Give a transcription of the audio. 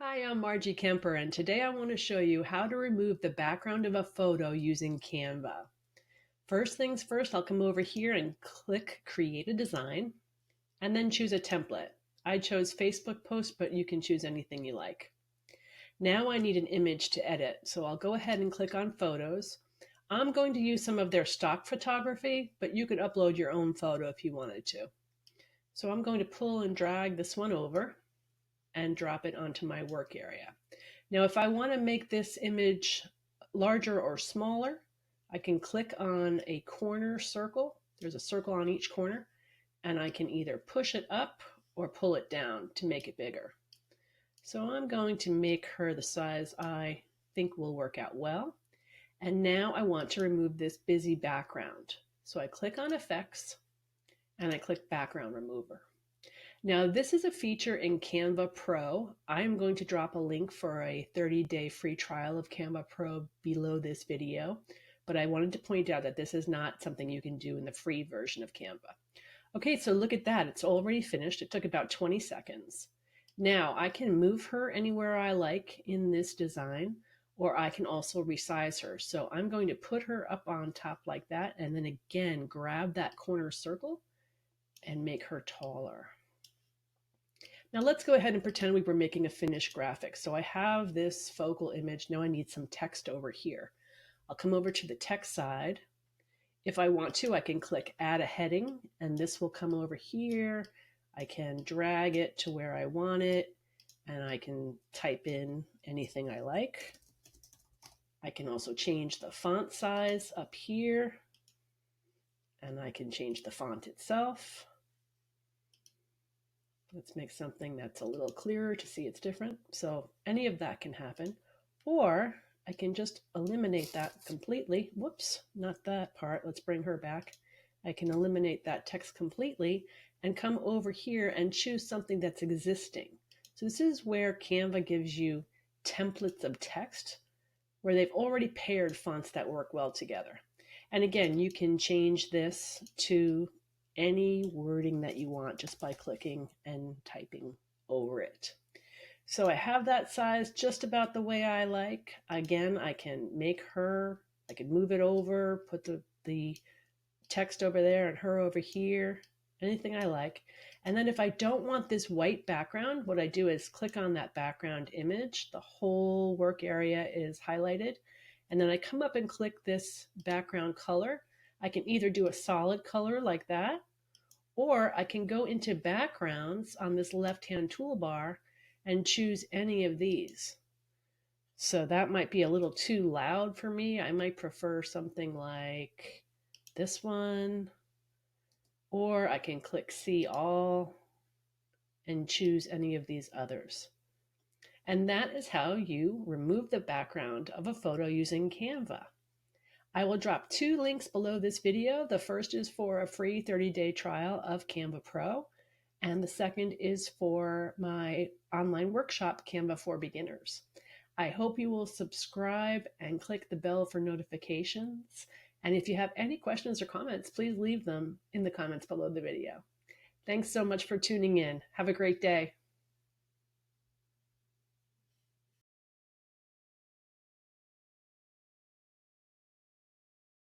Hi, I'm Margie Kemper, and today I want to show you how to remove the background of a photo using Canva. First things first, I'll come over here and click Create a Design, and then choose a template. I chose Facebook post, but you can choose anything you like. Now I need an image to edit, so I'll go ahead and click on Photos. I'm going to use some of their stock photography, but you could upload your own photo if you wanted to. So I'm going to pull and drag this one over and drop it onto my work area. Now, if I want to make this image larger or smaller, I can click on a corner circle. There's a circle on each corner, and I can either push it up or pull it down to make it bigger. So I'm going to make her the size I think will work out well. And now I want to remove this busy background. So I click on Effects and I click Background Remover. Now, this is a feature in Canva Pro. I'm going to drop a link for a 30-day free trial of Canva Pro below this video, but I wanted to point out that this is not something you can do in the free version of Canva. Okay, so look at that. It's already finished. It took about 20 seconds. Now, I can move her anywhere I like in this design, or I can also resize her. So I'm going to put her up on top like that, and then again, grab that corner circle and make her taller. Now let's go ahead and pretend we were making a finished graphic. So I have this focal image. Now I need some text over here. I'll come over to the text side. If I want to, I can click Add a Heading, and this will come over here. I can drag it to where I want it, and I can type in anything I like. I can also change the font size up here, and I can change the font itself. Let's make something that's a little clearer to see it's different. So any of that can happen. Or I can just eliminate that completely. Whoops, not that part. Let's bring her back. I can eliminate that text completely and come over here and choose something that's existing. So this is where Canva gives you templates of text where they've already paired fonts that work well together. And again, you can change this to any wording that you want just by clicking and typing over it. So I have that size just about the way I like. Again, I can make her, I can move it over, put the text over there and her over here, anything I like. And then if I don't want this white background, what I do is click on that background image. The whole work area is highlighted. And then I come up and click this background color. I can either do a solid color like that, or I can go into backgrounds on this left-hand toolbar and choose any of these. So that might be a little too loud for me. I might prefer something like this one, or I can click See All and choose any of these others. And that is how you remove the background of a photo using Canva. I will drop 2 links below this video. The first is for a free 30-day trial of Canva Pro, and the second is for my online workshop, Canva for Beginners. I hope you will subscribe and click the bell for notifications. And if you have any questions or comments, please leave them in the comments below the video. Thanks so much for tuning in. Have a great day.